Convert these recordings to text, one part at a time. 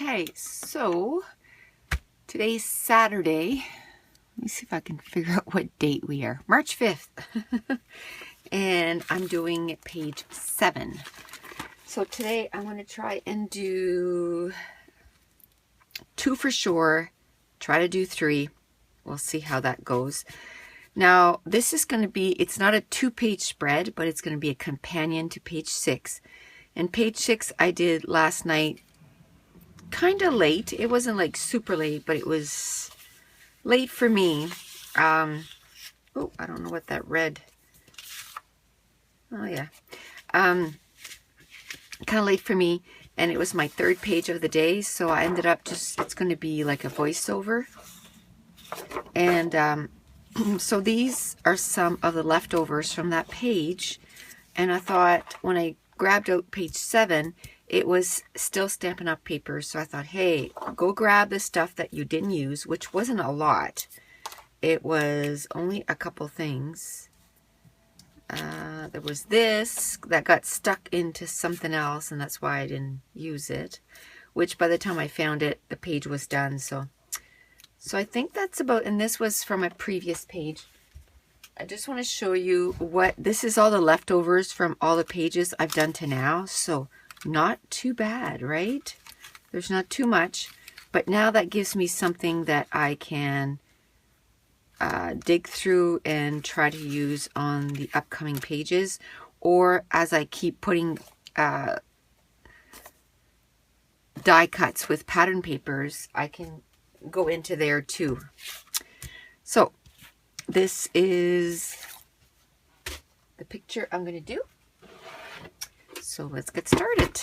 Okay, so today's Saturday. Let me see if I can figure out what date we are. March 5th. And I'm doing page 7. So today I'm going to try and do 2 for sure. Try to do 3. We'll see how that goes. Now, this is going to be, it's not a 2-page spread, but it's going to be a companion to page 6. And page 6 I did last night kind of late. It wasn't like super late, but it was late for me. Oh, I don't know what that read. Oh, yeah. Kind of late for me, and it was my 3rd page of the day, so I ended up just, it's going to be like a voiceover. And so these are some of the leftovers from that page, and I thought when I grabbed out page 7, it was still Stampin' Up! Paper, so I thought, hey, go grab the stuff that you didn't use, which wasn't a lot. It was only a couple things. There was this that got stuck into something else, and that's why I didn't use it, which by the time I found it, the page was done. So I think that's about, and this was from a previous page. I just want to show you what, this is all the leftovers from all the pages I've done to now, so not too bad, right? There's not too much, but now that gives me something that I can dig through and try to use on the upcoming pages, or as I keep putting die cuts with pattern papers, I can go into there too. So this is the picture I'm going to do. So let's get started.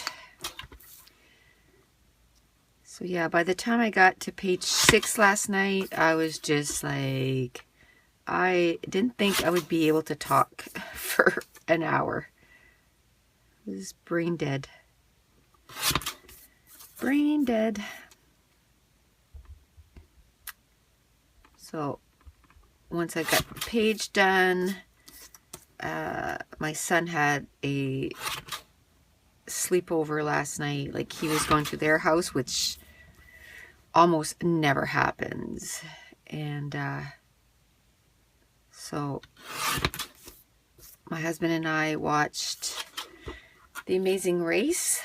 So yeah, by the time I got to page 6 last night, I was just like, I didn't think I would be able to talk for an hour. I was brain dead. Brain dead. So once I got the page done, my son had a sleepover last night. Like, he was going to their house, which almost never happens. And so my husband and I watched The Amazing Race,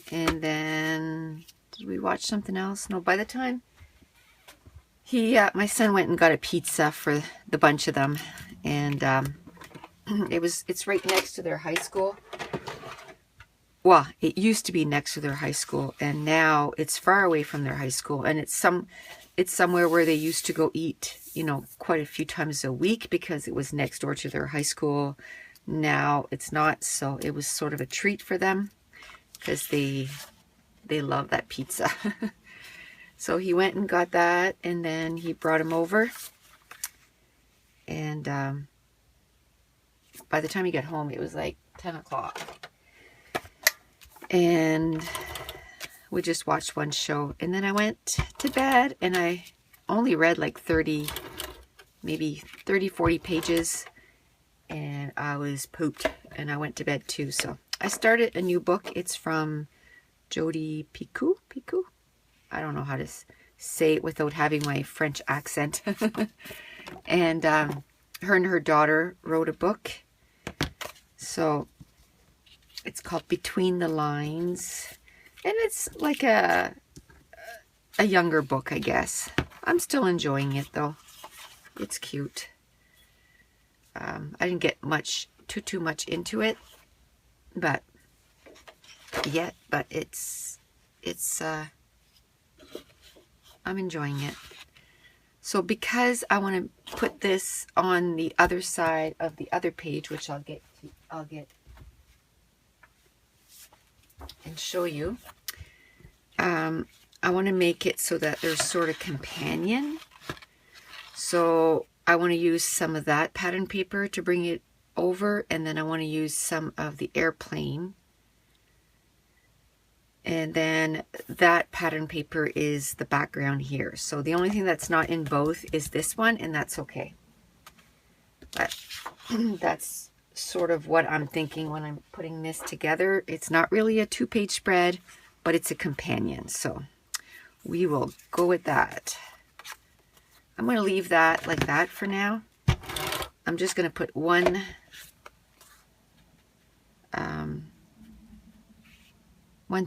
and then did we watch something else? No, by the time my son went and got a pizza for the bunch of them, and it's right next to their high school. Well, it used to be next to their high school, and now it's far away from their high school, and it's somewhere where they used to go eat, you know, quite a few times a week because it was next door to their high school. Now it's not, so it was sort of a treat for them because they love that pizza. So he went and got that, and then he brought him over, and by the time he got home, it was like 10 o'clock. And we just watched one show, and then I went to bed, and I only read like 30, maybe 30, 40 pages, and I was pooped, and I went to bed too. So I started a new book. It's from Jodi Picoult. I don't know how to say it without having my French accent. And her and her daughter wrote a book. So it's called Between the Lines, and it's like a younger book, I guess. I'm still enjoying it though. It's cute. I didn't get too much into it, but it's I'm enjoying it. So because I want to put this on the other side of the other page, which I'll get and show you. I want to make it so that there's sort of companion. So I want to use some of that pattern paper to bring it over, and then I want to use some of the airplane. And then that pattern paper is the background here. So the only thing that's not in both is this one, and that's okay. But that's sort of what I'm thinking when I'm putting this together. It's not really a 2-page spread. but it's a companion, so we will go with that. I'm going to leave that like that for now. I'm just going to put one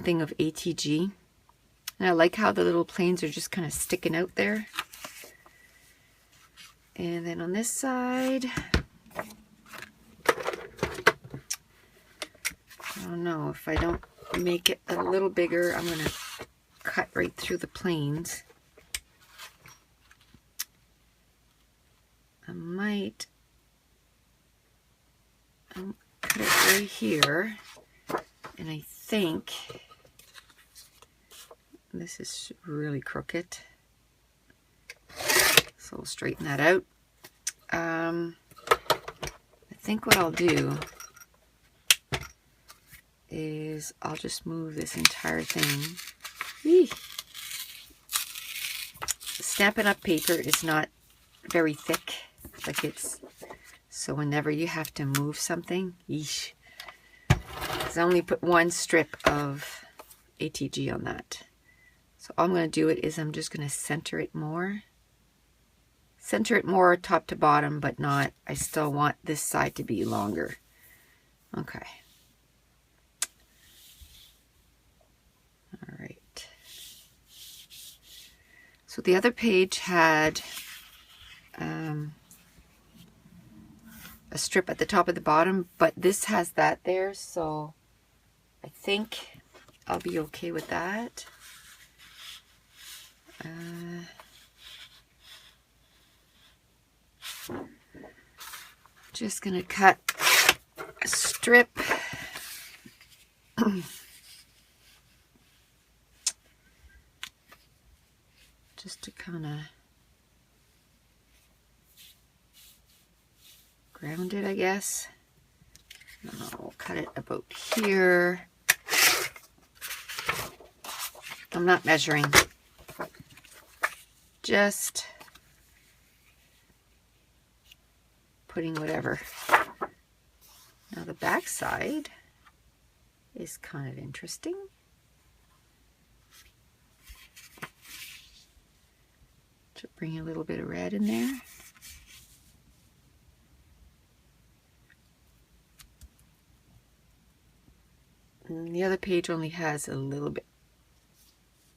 thing of ATG. And I like how the little planes are just kind of sticking out there. And then on this side, I don't know, if I don't make it a little bigger, I'm going to cut right through the planes. I might cut it right here, and I think this is really crooked, so we'll straighten that out. I think what I'll do is I'll just move this entire thing. Eee. Stampin' Up paper is not very thick, like it's, so whenever you have to move something, yeesh. I only put one strip of ATG on that. So all I'm going to do it is I'm just going to center it more. Center it more top to bottom, but not, I still want this side to be longer. Okay. All right. So the other page had a strip at the top of the bottom, but this has that there, so I think I'll be okay with that. Just gonna cut a strip just to kind of ground it, I guess. We'll cut it about here. I'm not measuring, just putting whatever. Now the back side is kind of interesting. To bring a little bit of red in there. And the other page only has a little bit.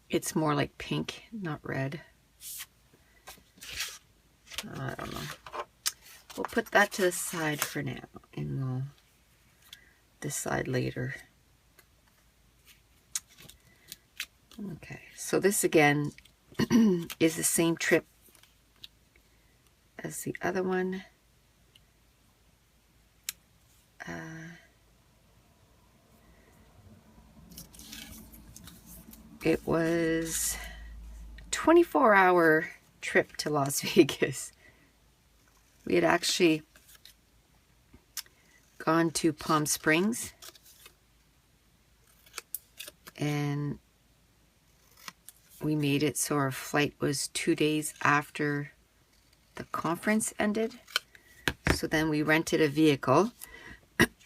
It's more like pink, not red. I don't know. We'll put that to the side for now, and we'll decide later. Okay, so this again is the same trip as the other one. It was a 24-hour trip to Las Vegas. We had actually gone to Palm Springs, and we made it so our flight was 2 days after the conference ended. So then we rented a vehicle,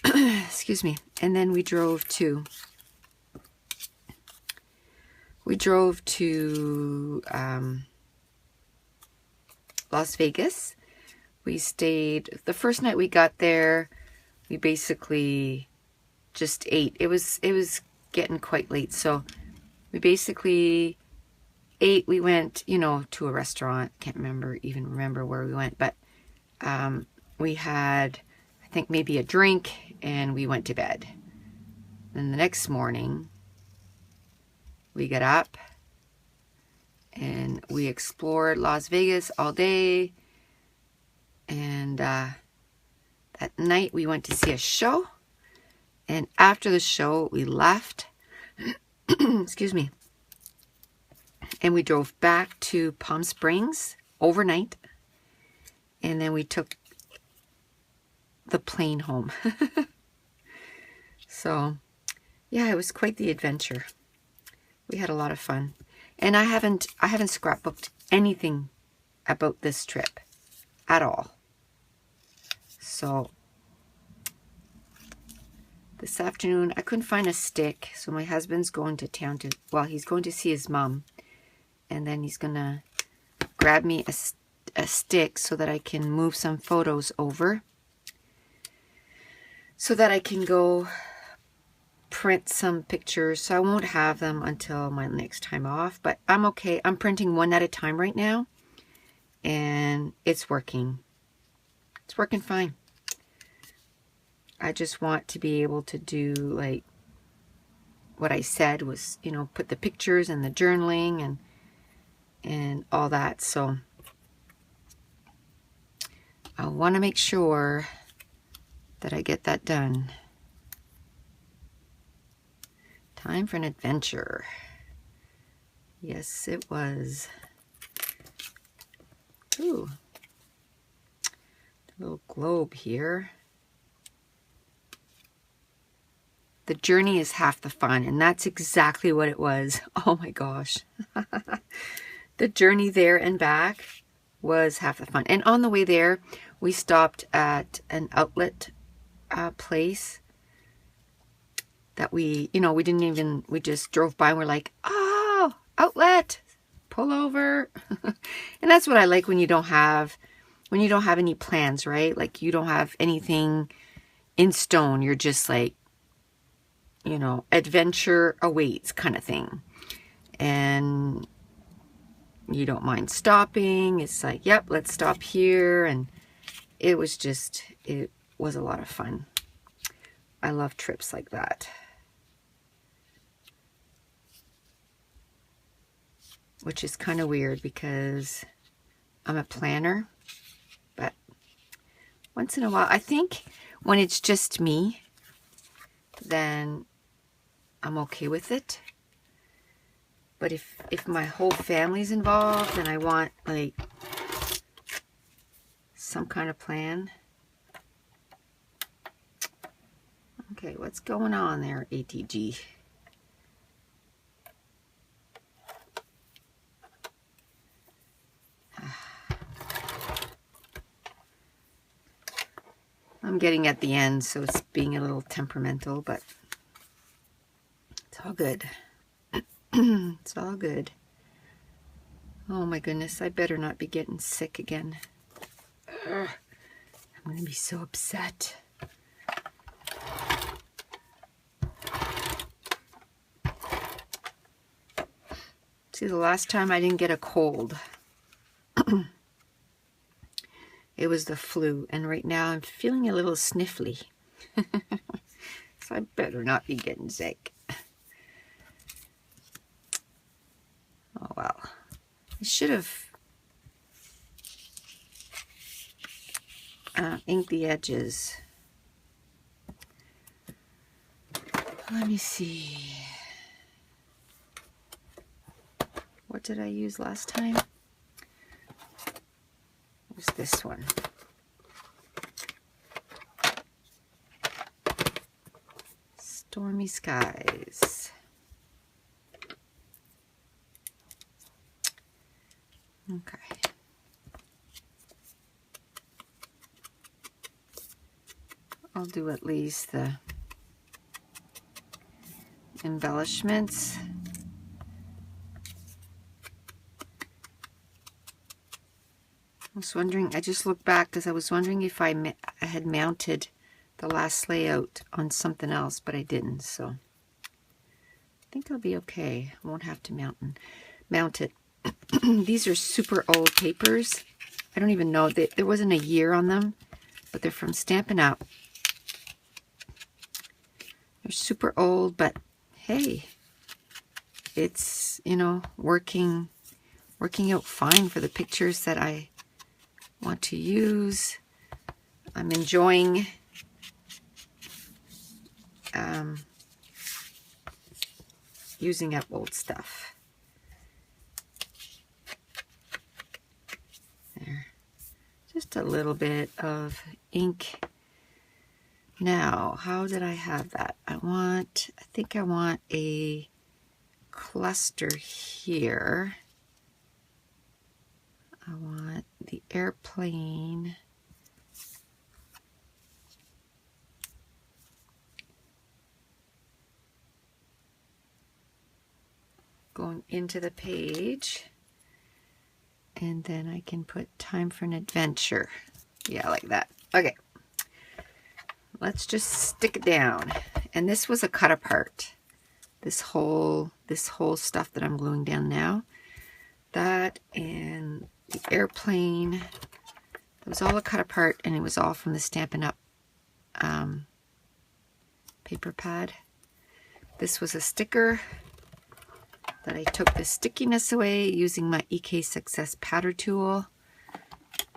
excuse me, and then we drove to Las Vegas. We stayed, the first night we got there, we basically just ate. It was getting quite late, so we basically ate. We went, you know, to a restaurant. Can't even remember where we went, but we had, I think, maybe a drink, and we went to bed. Then the next morning, we got up and we explored Las Vegas all day. And that night we went to see a show. And after the show, we left. Excuse me. And we drove back to Palm Springs overnight. And then we took the plane home. So, yeah, it was quite the adventure. We had a lot of fun. And I haven't scrapbooked anything about this trip at all. So this afternoon. I couldn't find a stick, so my husband's going to town to, well, he's going to see his mom, and then he's gonna grab me a stick so that I can move some photos over, so that I can go print some pictures. So I won't have them until my next time off, but I'm okay. I'm printing one at a time right now, and it's working. It's working fine. I just want to be able to do like what I said was, you know, put the pictures and the journaling and all that. So I want to make sure that I get that done. Time for an adventure. Yes, it was. Ooh. A little globe here. The journey is half the fun, and that's exactly what it was. Oh my gosh. The journey there and back was half the fun. And on the way there, we stopped at an outlet place that we just drove by and we're like, oh, outlet, pull over. And that's what I like when you don't have any plans, right? Like you don't have anything in stone. You're just like, you know, adventure awaits kind of thing. And you don't mind stopping. It's like, yep, let's stop here. And it was a lot of fun. I love trips like that. Which is kind of weird because I'm a planner. But once in a while, I think when it's just me, then I'm okay with it. But if my whole family's involved and I want like some kind of plan. Okay, what's going on there, ATG? I'm getting at the end, so it's being a little temperamental, but it's all good. It's all good. Oh my goodness, I better not be getting sick again. Ugh, I'm going to be so upset. See, the last time I didn't get a cold, it was the flu, and right now I'm feeling a little sniffly. So I better not be getting sick. Oh well. I should have inked the edges. Let me see. What did I use last time? It was this one. Stormy Skies. Okay. I'll do at least the embellishments. I was wondering, I just looked back because I was wondering if I had mounted the last layout on something else, but I didn't, so I think I'll be okay. I won't have to mount it. These are super old papers. I don't even know, there wasn't a year on them, but they're from Stampin' Up. They're super old, but hey, it's, you know, working out fine for the pictures that I want to use. I'm enjoying using up old stuff. There. Just a little bit of ink. Now, how did I have that? I think I want a cluster here. I want the airplane into the page. And then I can put time for an adventure. Yeah, like that. Okay. Let's just stick it down. And this was a cut apart. This whole stuff that I'm gluing down now. That and the airplane. It was all a cut apart, and it was all from the Stampin' Up! Paper pad. This was a sticker that I took the stickiness away using my EK Success Powder tool.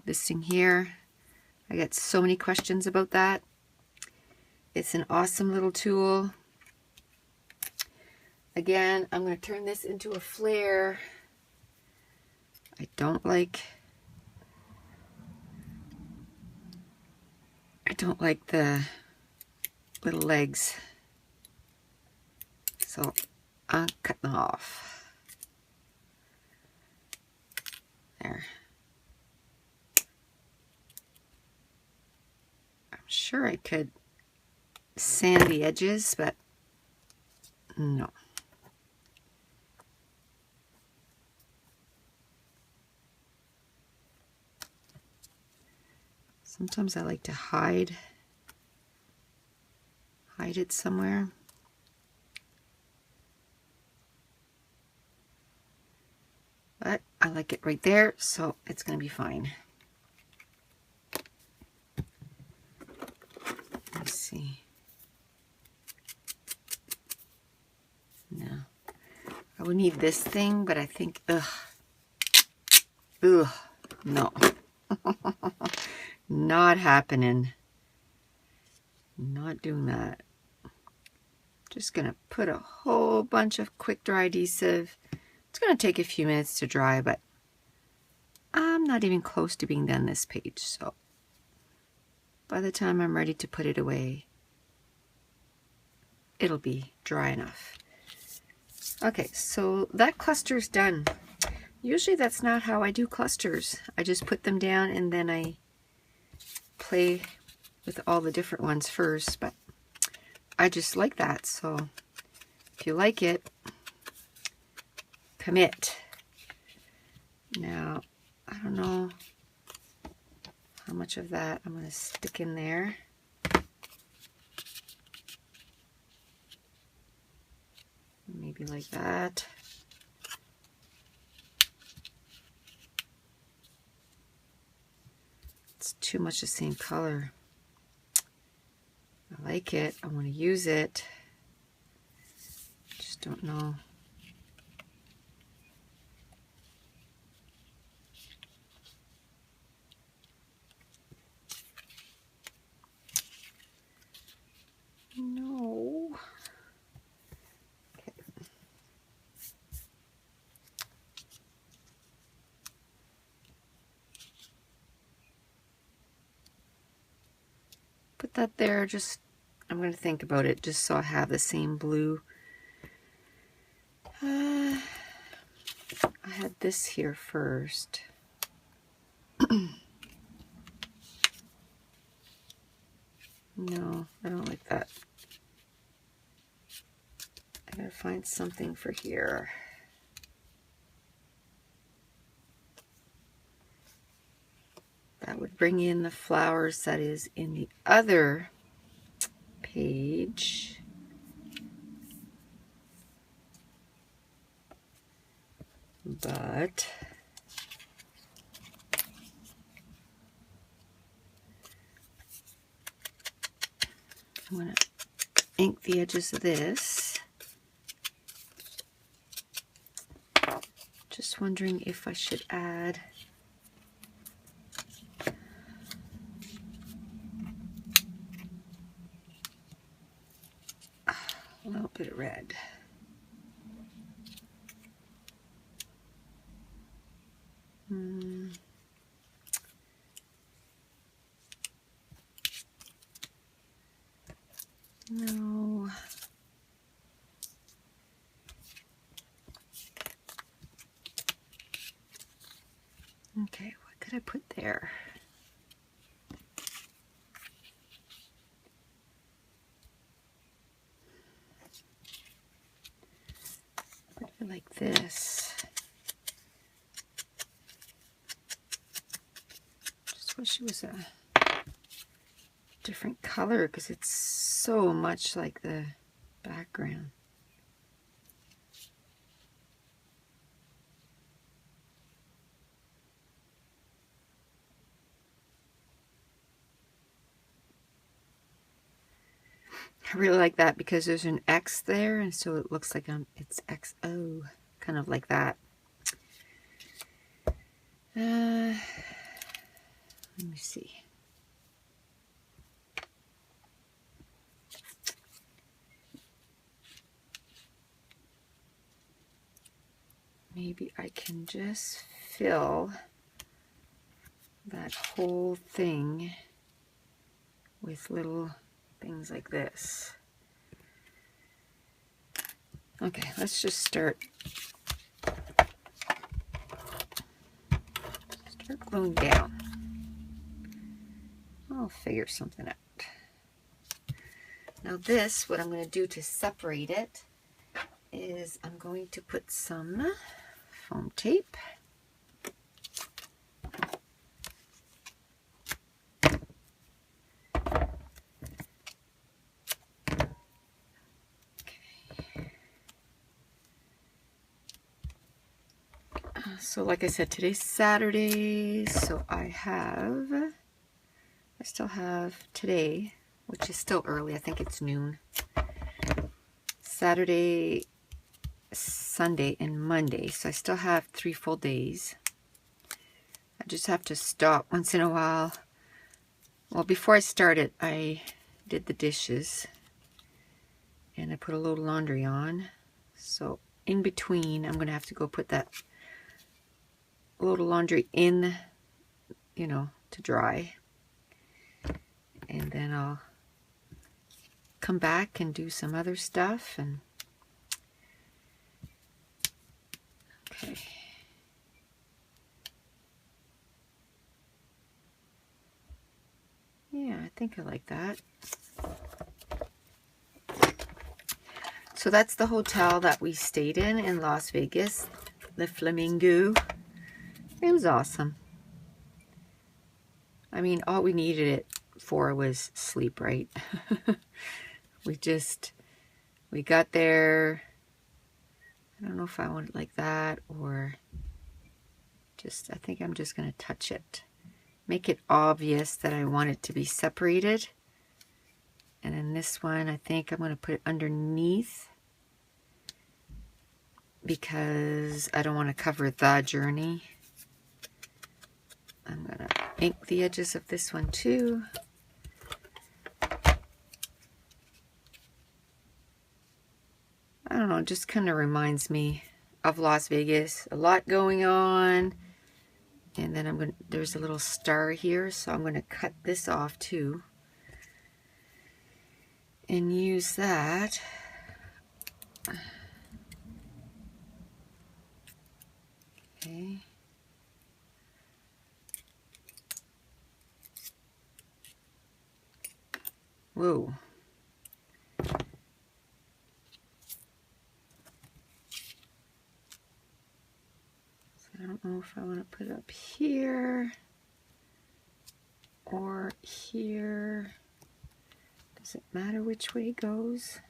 This thing here. I get so many questions about that. It's an awesome little tool. Again, I'm going to turn this into a flare. I don't like the little legs, so I'm cutting them off. There. I'm sure I could sand the edges, but no. Sometimes I like to hide it somewhere. But I like it right there, so it's going to be fine. Let's see. No. I would need this thing, but I think, no. Not happening. Not doing that. Just going to put a whole bunch of quick dry adhesive. It's going to take a few minutes to dry, but I'm not even close to being done this page, so by the time I'm ready to put it away, it'll be dry enough. Okay, so that cluster's done. Usually that's not how I do clusters. I just put them down and then I play with all the different ones first, but I just like that. So if you like it, commit. Now, I don't know how much of that I'm going to stick in there. Maybe like that. It's too much the same color. I like it. I want to use it. Just don't know. No. Okay. Put that there. Just, I'm going to think about it just so I have the same blue. I had this here first. No, I don't like that. I gotta find something for here. That would bring in the flowers that is in the other page. But I'm going to ink the edges of this. Just wondering if I should add a little bit of red. No. Okay, what could I put there? Put it like this. wish it was a different color because it's so much like the background. I really like that because there's an X there, and so it looks like it's XO, kind of like that. Let me see. Maybe I can just fill that whole thing with little things like this. Okay, let's just start gluing down. I'll figure something out. Now this, what I'm going to do to separate it is I'm going to put some foam tape. So like I said, today's Saturday, so I still have today, which is still early, I think it's noon. Saturday, Sunday, and Monday, so I still have 3 full days. I just have to stop once in a while. Well, before I started, I did the dishes, and I put a load of laundry on. So in between, I'm going to have to go put that load of laundry in, to dry. And then I'll come back and do some other stuff. And okay. Yeah, I think I like that. So that's the hotel that we stayed in Las Vegas, the Flamingo. It was awesome. I mean, all we needed it for was sleep, right? we got there. I don't know if I want it like that or I think I'm just going to touch it. Make it obvious that I want it to be separated. And then this one, I think I'm going to put it underneath because I don't want to cover the journey. I'm going to ink the edges of this one too. I don't know, it just kind of reminds me of Las Vegas. A lot going on. And then there's a little star here, so I'm going to cut this off too. And use that. Okay. Whoa. I don't know if I want to put it up here or here. Does it matter which way it goes?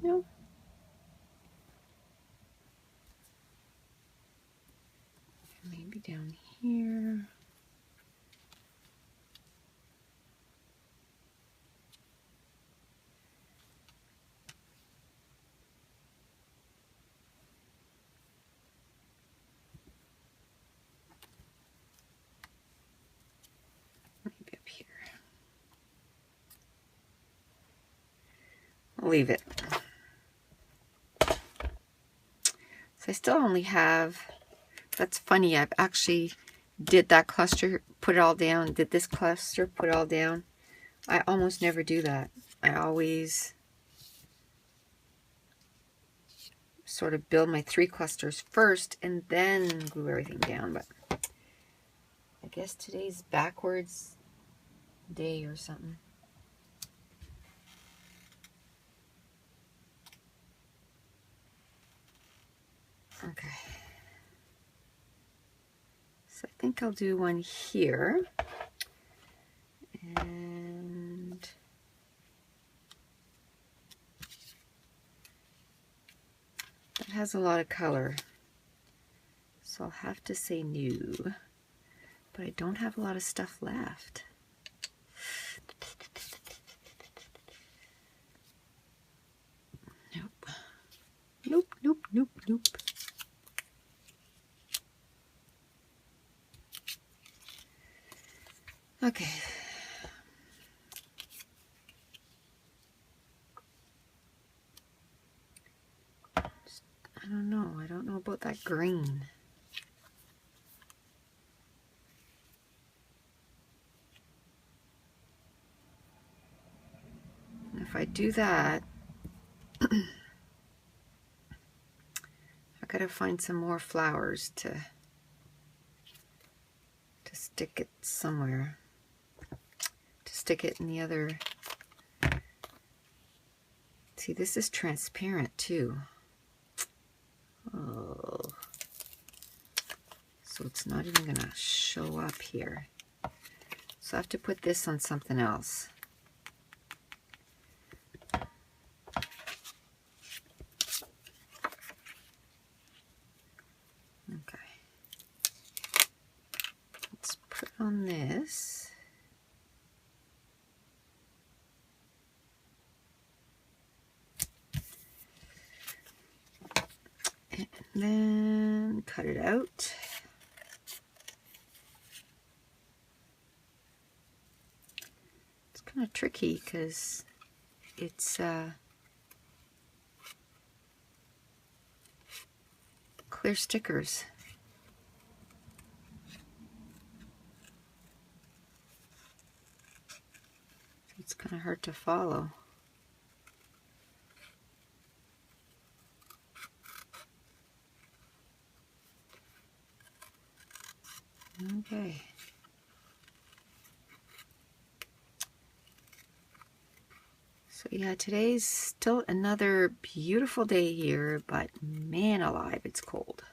No. Maybe down here. Maybe up here. I'll leave it. So I still only have, that's funny, I've actually did that cluster, put it all down, did this cluster, put it all down. I almost never do that. I always sort of build my 3 clusters first and then glue everything down. But I guess today's backwards day or something. Okay. So I think I'll do one here. And that has a lot of color. So I'll have to say new. But I don't have a lot of stuff left. Nope. Nope, nope, nope, nope. Okay. I don't know. I don't know about that green. If I do that, I gotta find some more flowers to stick it somewhere. To stick it in the other. See, this is transparent too. Oh. So it's not even gonna show up here. So I have to put this on something else. Okay. Let's put on this. And then cut it out. It's kind of tricky because it's clear stickers. It's kind of hard to follow. Okay. So yeah, today's still another beautiful day here, but man alive, it's cold.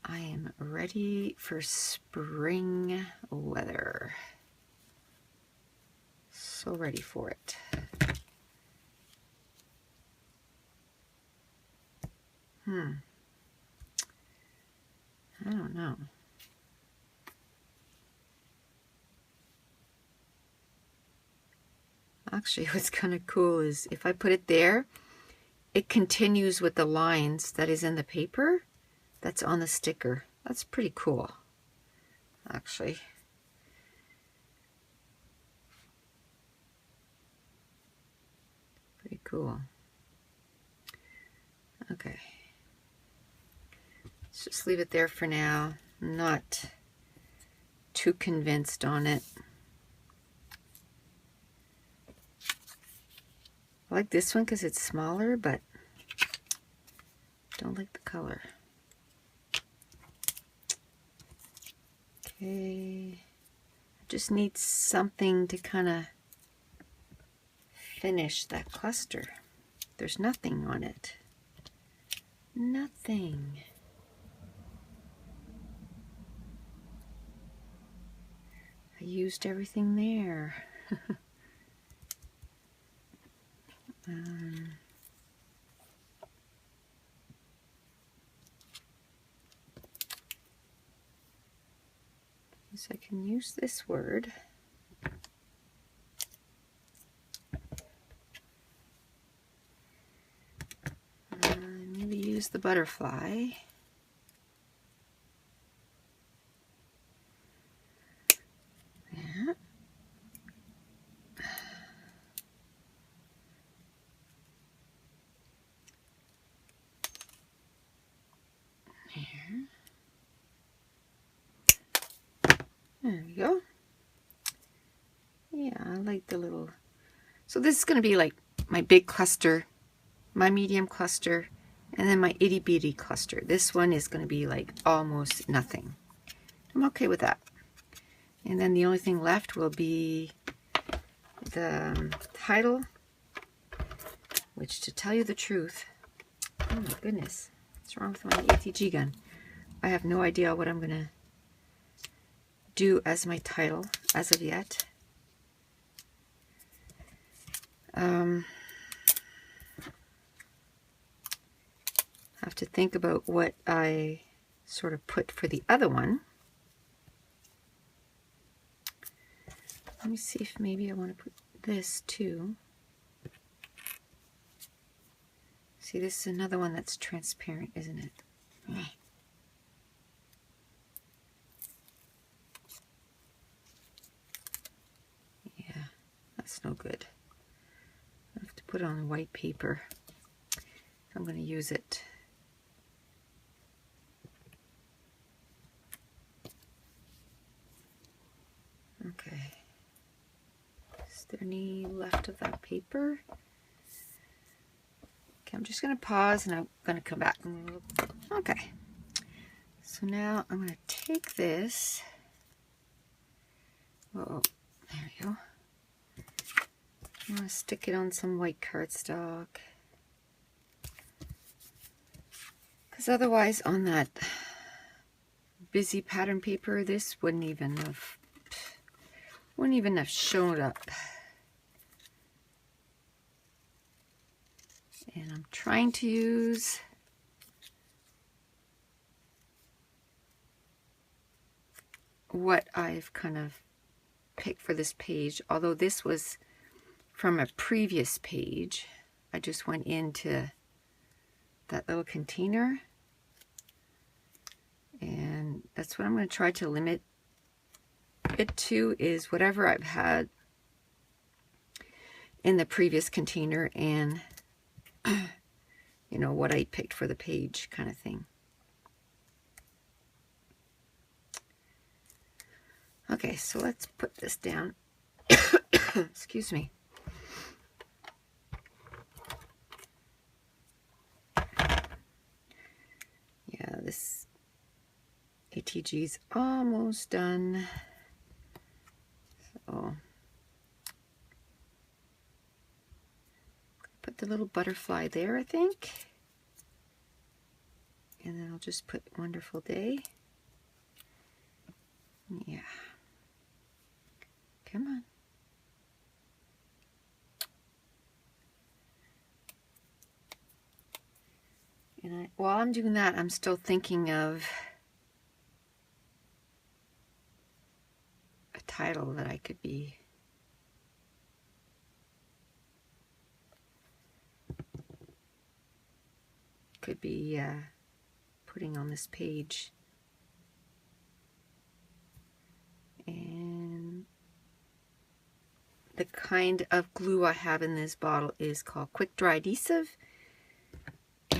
I am ready for spring weather. So ready for it. I don't know. Actually, what's kind of cool is if I put it there, it continues with the lines that is in the paper that's on the sticker. That's pretty cool, actually. Pretty cool. Okay. Let's just leave it there for now. I'm not too convinced on it. I like this one because it's smaller, but don't like the color. Okay. I just need something to kind of finish that cluster. There's nothing on it. Nothing. I used everything there. So I can use this word. Maybe use the butterfly. Yeah. Here. There we go. Yeah, I like the little... So this is going to be like my big cluster, my medium cluster, and then my itty bitty cluster. This one is going to be like almost nothing. I'm okay with that. And then the only thing left will be the title, which, to tell you the truth, oh my goodness, what's wrong with my ATG gun? I have no idea what I'm going to do as my title as of yet. Have to think about what I sort of put for the other one. Let me see if maybe I want to put this too. See, this is another one that's transparent, isn't it? Yeah, that's no good. I have to put it on white paper if I'm going to use it. Okay. Is there any left of that paper? Okay, I'm just going to pause and I'm going to come back. Okay. So now I'm going to take this. Oh, there we go. I'm going to stick it on some white cardstock. Because otherwise on that busy pattern paper, this wouldn't even have shown up. And I'm trying to use what I've kind of picked for this page, although this was from a previous page. I just went into that little container, and that's what I'm going to try to limit it to, is whatever I've had in the previous container and you know, what I picked for the page kind of thing. Okay, so let's put this down. Excuse me. Yeah, this ATG's almost done. So put the little butterfly there, I think. And then I'll just put wonderful day. Yeah. Come on. And while I'm doing that, I'm still thinking of a title that I could be putting on this page. And the kind of glue I have in this bottle is called Quick Dry Adhesive,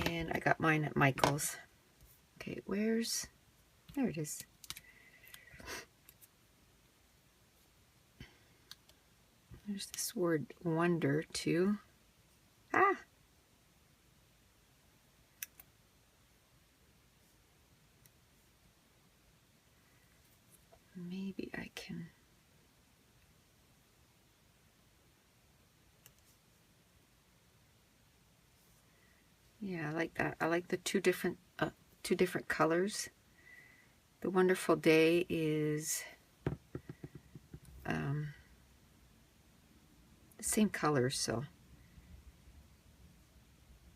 and I got mine at Michael's. Okay, there it is. There's this word wonder too. Ah! Maybe I can. Yeah, I like that. I like the two different colors. The wonderful day is the same color, so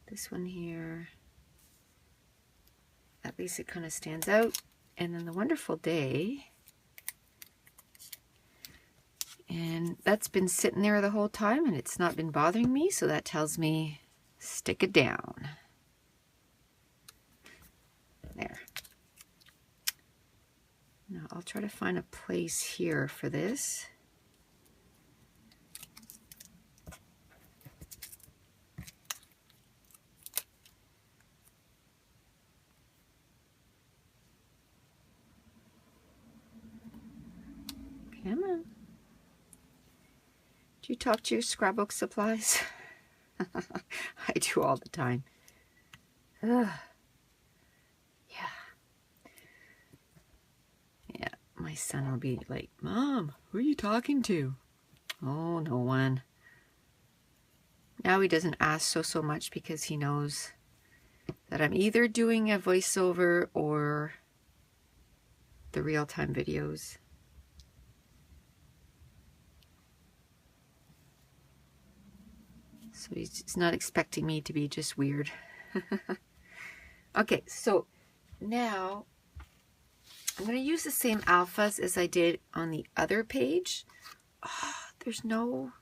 this one here, at least it kind of stands out. And then the wonderful day, and that's been sitting there the whole time and it's not been bothering me, so that tells me stick it down. There. Now I'll try to find a place here for this. Come on. Do you talk to your scrapbook supplies? I do all the time. Ugh. Yeah, my son will be like, Mom, who are you talking to? Oh, no one. Now he doesn't ask so much because he knows that I'm either doing a voiceover or the real-time videos. So he's not expecting me to be just weird. Okay, so now I'm going to use the same alphas as I did on the other page. Oh, there's no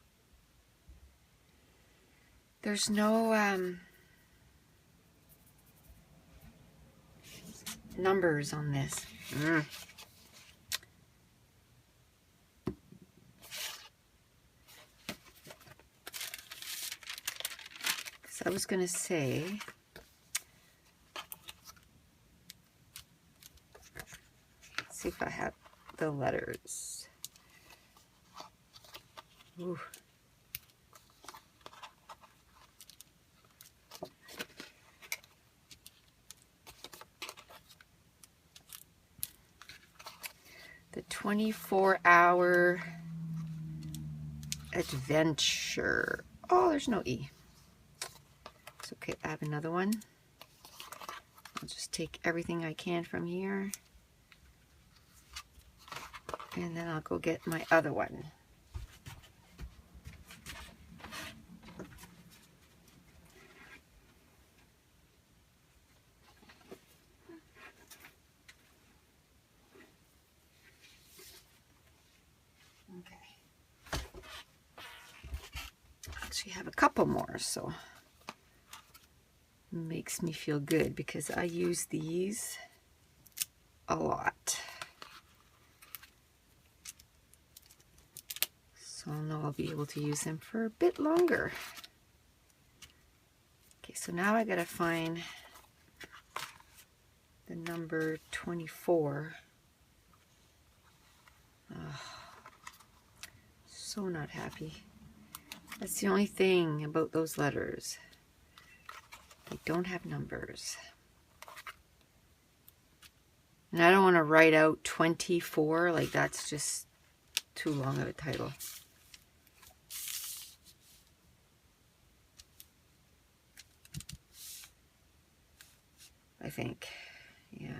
numbers on this. Because I was going to say, let's see if I have the letters. Ooh. The 24-hour adventure. Oh, there's no E. It's okay, I have another one. I'll just take everything I can from here. And then I'll go get my other one. Okay. Actually, I have a couple more, so it makes me feel good because I use these a lot. So I'll know I'll be able to use them for a bit longer. Okay, so now I gotta find the number 24. Oh, so not happy. That's the only thing about those letters. They don't have numbers. And I don't want to write out 24, like that's just too long of a title. I think, yeah.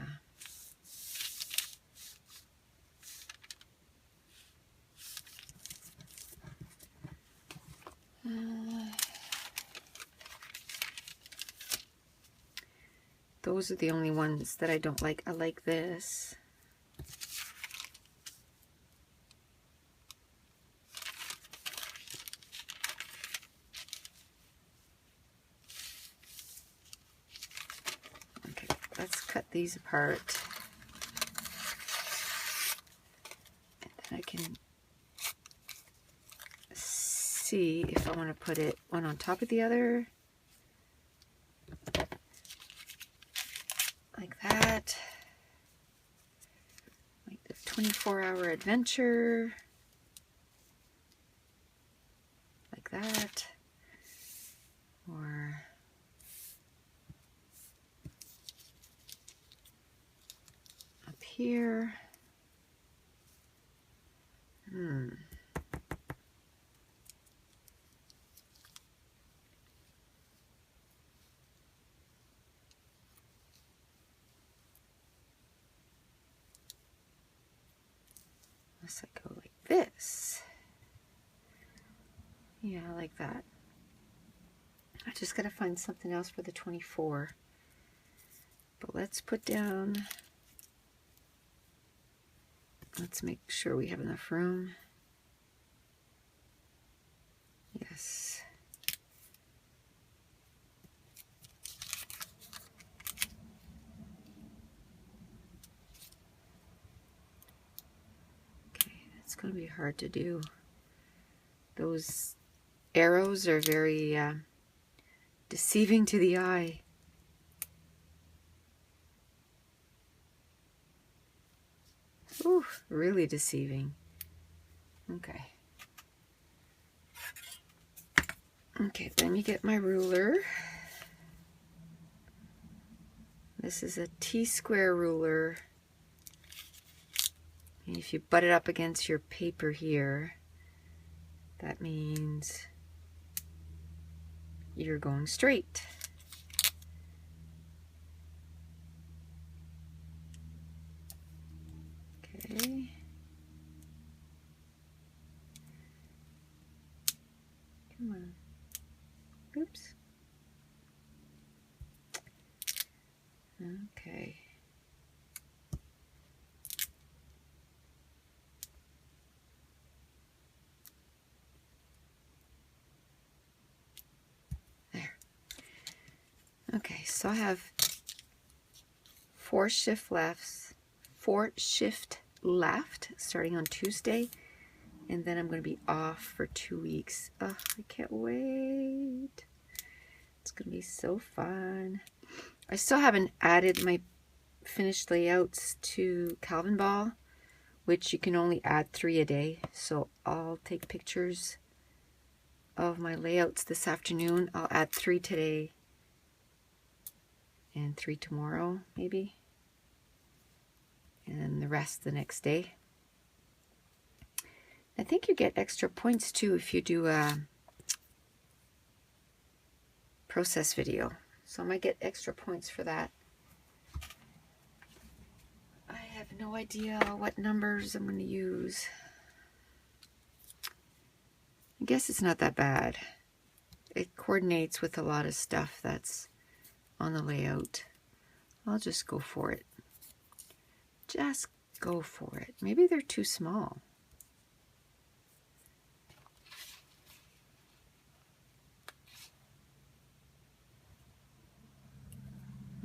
Those are the only ones that I don't like. I like this. Okay, let's cut these apart. And then I can see if I want to put it one on top of the other. Like that. Like the 24-hour adventure. Like that. Or up here. Unless I go like this. Yeah, like that. I just gotta find something else for the 24. But let's put down, let's make sure we have enough room. Yes. Okay, it's gonna be hard to do. Those arrows are very deceiving to the eye. Ooh, really deceiving. Okay. Okay, let me get my ruler. This is a T-square ruler. And if you butt it up against your paper here, that means you're going straight. Okay, so I have 4 shift left starting on Tuesday, and then I'm going to be off for 2 weeks. Oh, I can't wait. It's going to be so fun. I still haven't added my finished layouts to Calvinball, which you can only add 3 a day. So I'll take pictures of my layouts this afternoon. I'll add 3 today and 3 tomorrow, maybe, and the rest the next day. I think you get extra points too if you do a process video. So I might get extra points for that. I have no idea what numbers I'm going to use. I guess it's not that bad. It coordinates with a lot of stuff that's on the layout. I'll just go for it. Just go for it. Maybe they're too small.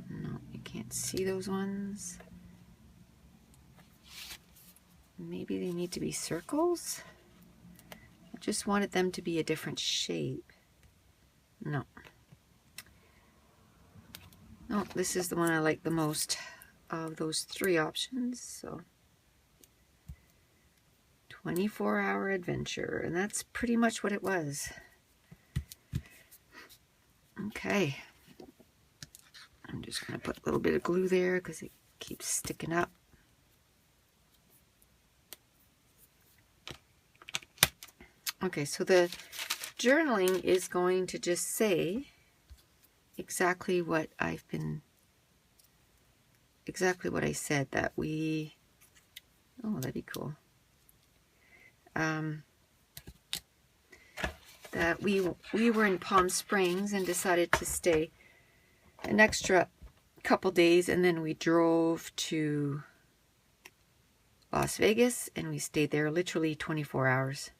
No, you can't see those ones. Maybe they need to be circles. I just wanted them to be a different shape. No. No, this is the one I like the most of those 3 options. So 24-hour adventure, and that's pretty much what it was. Okay. I'm just going to put a little bit of glue there because it keeps sticking up. Okay, so the journaling is going to just say exactly what I said, that we, oh, that'd be cool. That we were in Palm Springs and decided to stay an extra couple days, and then we drove to Las Vegas and we stayed there literally 24 hours.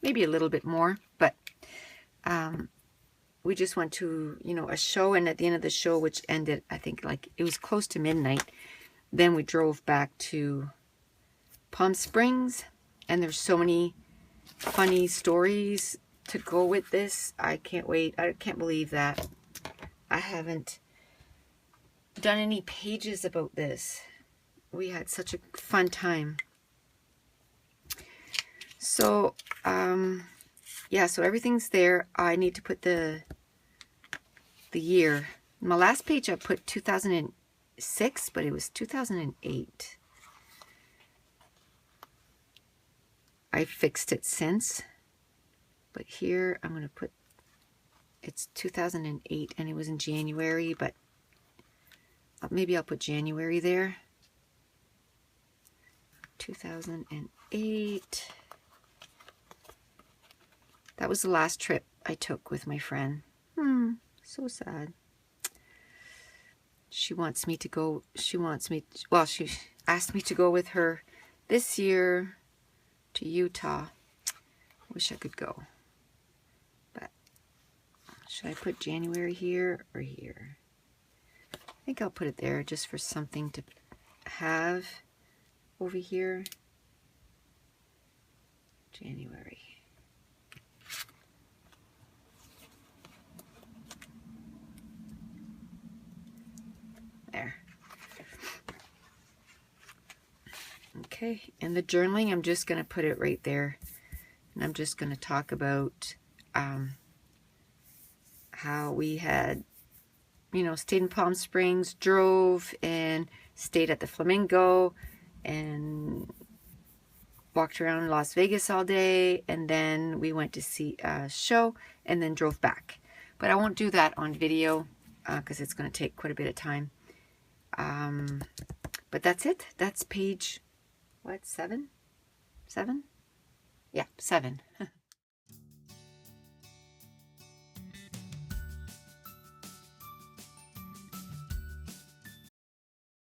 Maybe a little bit more, but we just went to, you know, a show, and at the end of the show, which ended, I think, like, it was close to midnight, then we drove back to Palm Springs, and there's so many funny stories to go with this. I can't wait. I can't believe that I haven't done any pages about this. We had such a fun time. So, yeah, so everything's there. I need to put the year. My last page I put 2006, but it was 2008. I fixed it since, but here I'm going to put, it's 2008, and it was in January, but maybe I'll put January there. 2008. That was the last trip I took with my friend. So sad. She wants me to go, well, she asked me to go with her this year to Utah. Wish I could go. But should I put January here or here? I think I'll put it there just for something to have over here. January. There. Okay, and the journaling, I'm just going to put it right there. And I'm just going to talk about how we had, you know, stayed in Palm Springs, drove, and stayed at the Flamingo, and walked around Las Vegas all day, and then we went to see a show, and then drove back. But I won't do that on video because it's going to take quite a bit of time. But that's it. That's page, what, 7? 7? Yeah, 7.